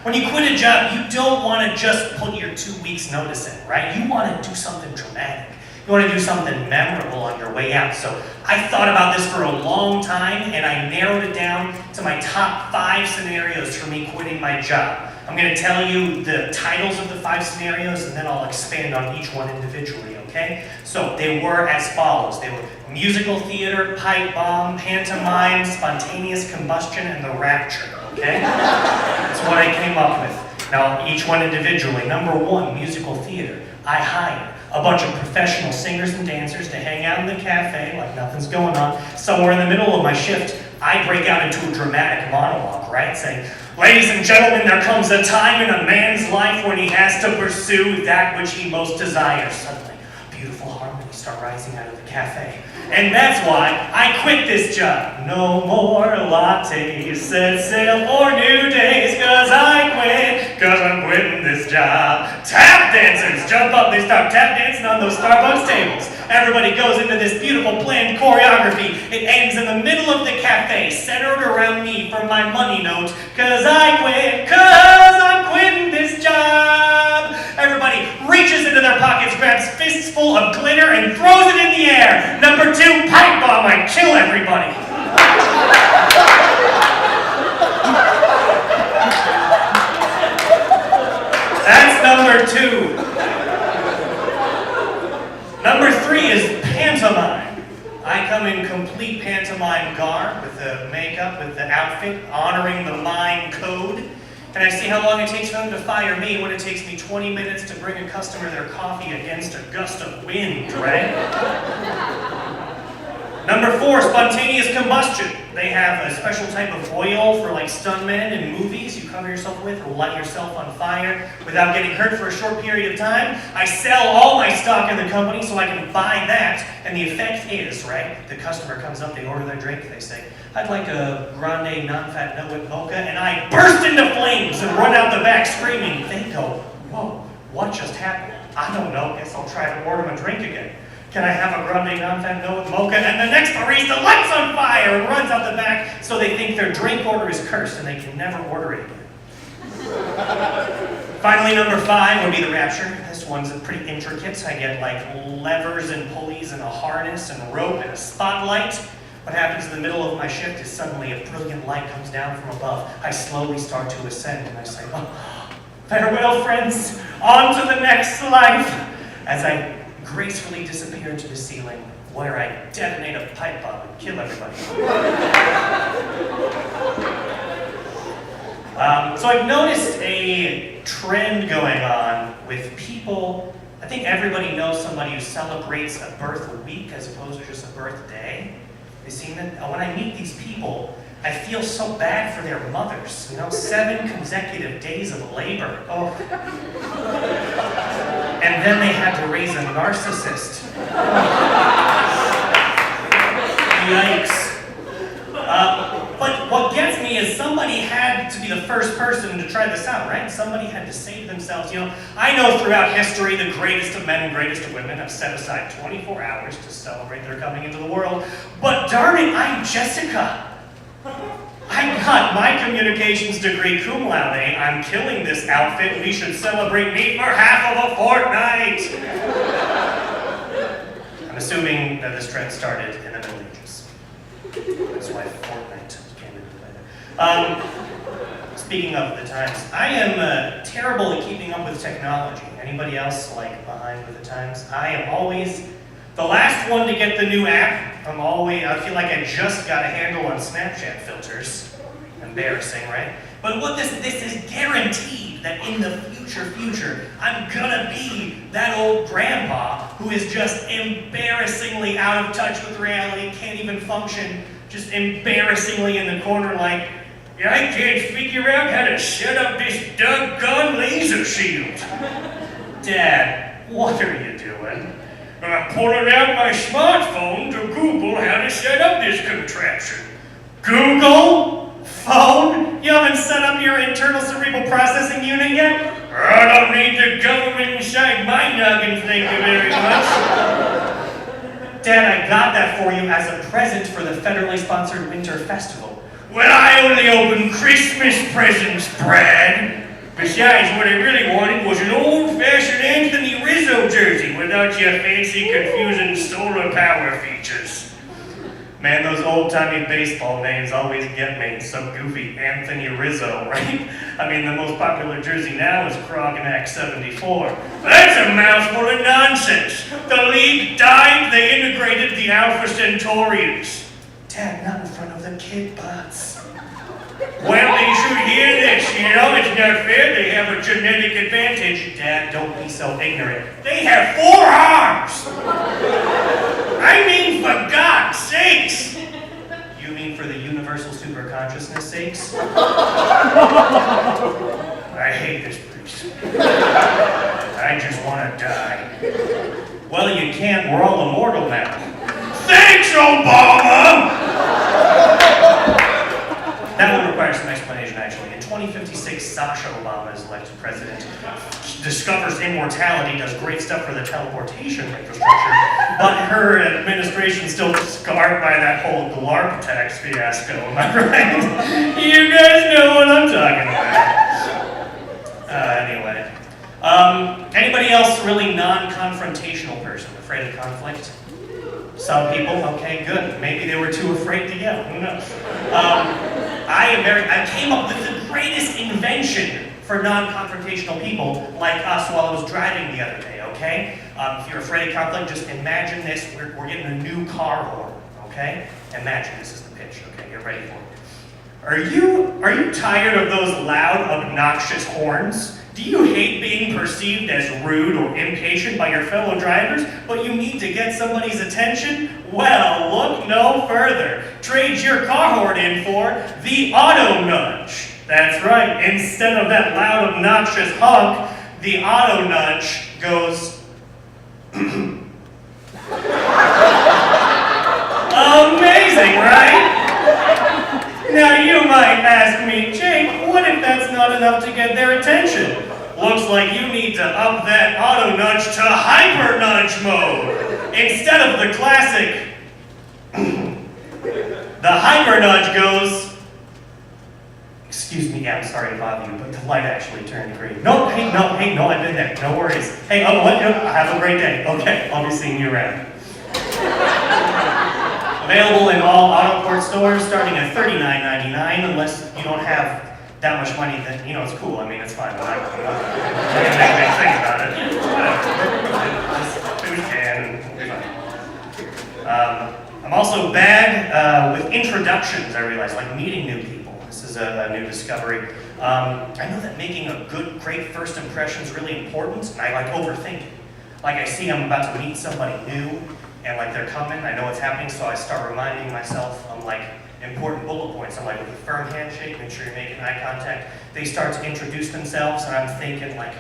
When you quit a job, you don't want to just put your 2 weeks notice in, right? You want to do something dramatic. You want to do something memorable on your way out. So I thought about this for a long time, and I narrowed it down to my top 5 scenarios for me quitting my job. I'm going to tell you the titles of the 5 scenarios, and then I'll expand on each one individually, okay? So they were as follows. They were musical theater, pipe bomb, pantomime, spontaneous combustion, and the rapture, okay? That's what I came up with. Now, each one individually. Number 1, musical theater. I hired a bunch of professional singers and dancers to hang out in the cafe like nothing's going on. Somewhere in the middle of my shift, I break out into a dramatic monologue, right? Saying, ladies and gentlemen, there comes a time in a man's life when he has to pursue that which he most desires. Suddenly, beautiful harmonies start rising out of the cafe. And that's why I quit this job. No more lattes, set sail for new days, cause I'm quitting this job. Tap dancers jump up, they start tap dancing on those Starbucks tables. Everybody goes into this beautiful planned choreography. It ends in the middle of the cafe, centered around me for my money note, cause I'm quitting this job. Everybody reaches into their pockets, grabs fists full of glitter, and throws it in the air. Number 2, pipe bomb. I kill everybody. That's number 2. Number 3 is pantomime. I come in complete pantomime garb with the makeup, with the outfit, honoring the mime code. And I see how long it takes for them to fire me when it takes me 20 minutes to bring a customer their coffee against a gust of wind, right? Number 4, spontaneous combustion. They have a special type of oil for like stuntmen in movies you cover yourself with or light yourself on fire without getting hurt for a short period of time. I sell all my stock in the company so I can buy that, and the effect is, right, the customer comes up, they order their drink, they say, I'd like a grande non-fat no-whip mocha, and I burst into flames and run out the back screaming. They go, whoa, what just happened? I don't know, guess I'll try to order them a drink again. Can I have a grande non-fat no-whip mocha? And the next barista lights on fire and runs out the back so they think their drink order is cursed and they can never order it again. Finally, number 5 would be the rapture. This one's pretty intricate. I get like levers and pulleys and a harness and a rope and a spotlight. What happens in the middle of my shift is suddenly a brilliant light comes down from above. I slowly start to ascend and I say, oh, farewell friends, on to the next life. As I gracefully disappear into the ceiling where I detonate a pipe bomb and kill everybody. So I've noticed a trend going on with people. I think everybody knows somebody who celebrates a birth week as opposed to just a birthday. You seen that? When I meet these people, I feel so bad for their mothers. 7 consecutive days of labor. Oh. And then they had to raise a narcissist. Yikes. But what gets me is somebody had to be the first person to try this out, right? Somebody had to save themselves. I know throughout history the greatest of men and greatest of women have set aside 24 hours to celebrate their coming into the world. But darn it, I'm Jessica. I got my communications degree cum laude. I'm killing this outfit. We should celebrate me for half of a fortnight. I'm assuming that this trend started in the Middle Ages. That's why fortnight came into play. Speaking of the times, I am terrible at keeping up with technology. Anybody else behind with the times? I am always the last one to get the new app. I feel like I just got a handle on Snapchat filters. Embarrassing, right? But this is guaranteed that in the future, I'm gonna be that old grandpa who is just embarrassingly out of touch with reality, can't even function, just embarrassingly in the corner like, I can't figure out how to set up this doggone laser shield. Dad, what are you doing? I'm pulling out my smartphone to Google how to set up this contraption. Google? Phone? You haven't set up your internal cerebral processing unit yet? I don't need the government inside my noggin, thank you very much. Dad, I got that for you as a present for the federally sponsored Winter Festival. Well, I only open Christmas presents, Brad. Besides, what I really wanted was an old-fashioned Anthony Rizzo jersey without your fancy, confusing solar power features. Man, those old-timey baseball names always get me. Some goofy Anthony Rizzo, right? I mean, the most popular jersey now is Kroganac 74. That's a mouthful of nonsense. The league died, they integrated the Alpha Centaurians. Dad, not in front of the kid bots. Well, they should hear this, you know, it's not fair, they have a genetic advantage. Dad, don't be so ignorant. They have 4 arms! I mean, for God's sakes! You mean for the universal superconsciousness sakes? I hate this place. I just want to die. Well, you can't, we're all immortal now. Thanks, Obama! That would require some explanation, actually. In 2056, Sasha Obama is elected president, discovers immortality, does great stuff for the teleportation infrastructure, but her administration's still scarred by that whole GLARP tax fiasco, am I right? You guys know what I'm talking about. Anyway. Anybody else really non-confrontational person, afraid of conflict? Some people, okay, good. Maybe they were too afraid to yell, who knows? I came up with the greatest invention for non-confrontational people like us while I was driving the other day, okay? If you're afraid of conflict, just imagine this. We're getting a new car horn, okay? Imagine this is the pitch, okay? Get ready for it. Are you tired of those loud, obnoxious horns? Do you hate being perceived as rude or impatient by your fellow drivers, but you need to get somebody's attention? Well, look no further. Trade your car horn in for the auto nudge. That's right. Instead of that loud, obnoxious honk, the auto nudge goes... Amazing, right? Now you might ask me, Jake, what if that's not enough to get their attention? Looks like you need to up that auto nudge to hyper nudge mode. Instead of the classic, the hyper nudge goes, excuse me, yeah, I'm sorry to bother you, but the light actually turned green. No, I've been there, no worries. Hey, oh, what? Have a great day. Okay, I'll be seeing you around. Available in all Autoport stores starting at $39.99 unless you don't have that much money that, you know, it's cool. I mean, it's fine. I'm not going to make a big thing about it. Whatever. We can. We'll be fine. I'm also bad with introductions, I realize, like meeting new people. This is a new discovery. I know that making a great first impression is really important, and I like overthink it. Like I see I'm about to meet somebody new, and like they're coming, I know what's happening, so I start reminding myself on like important bullet points. I'm like, with a firm handshake, make sure you're making eye contact. They start to introduce themselves, and I'm thinking like,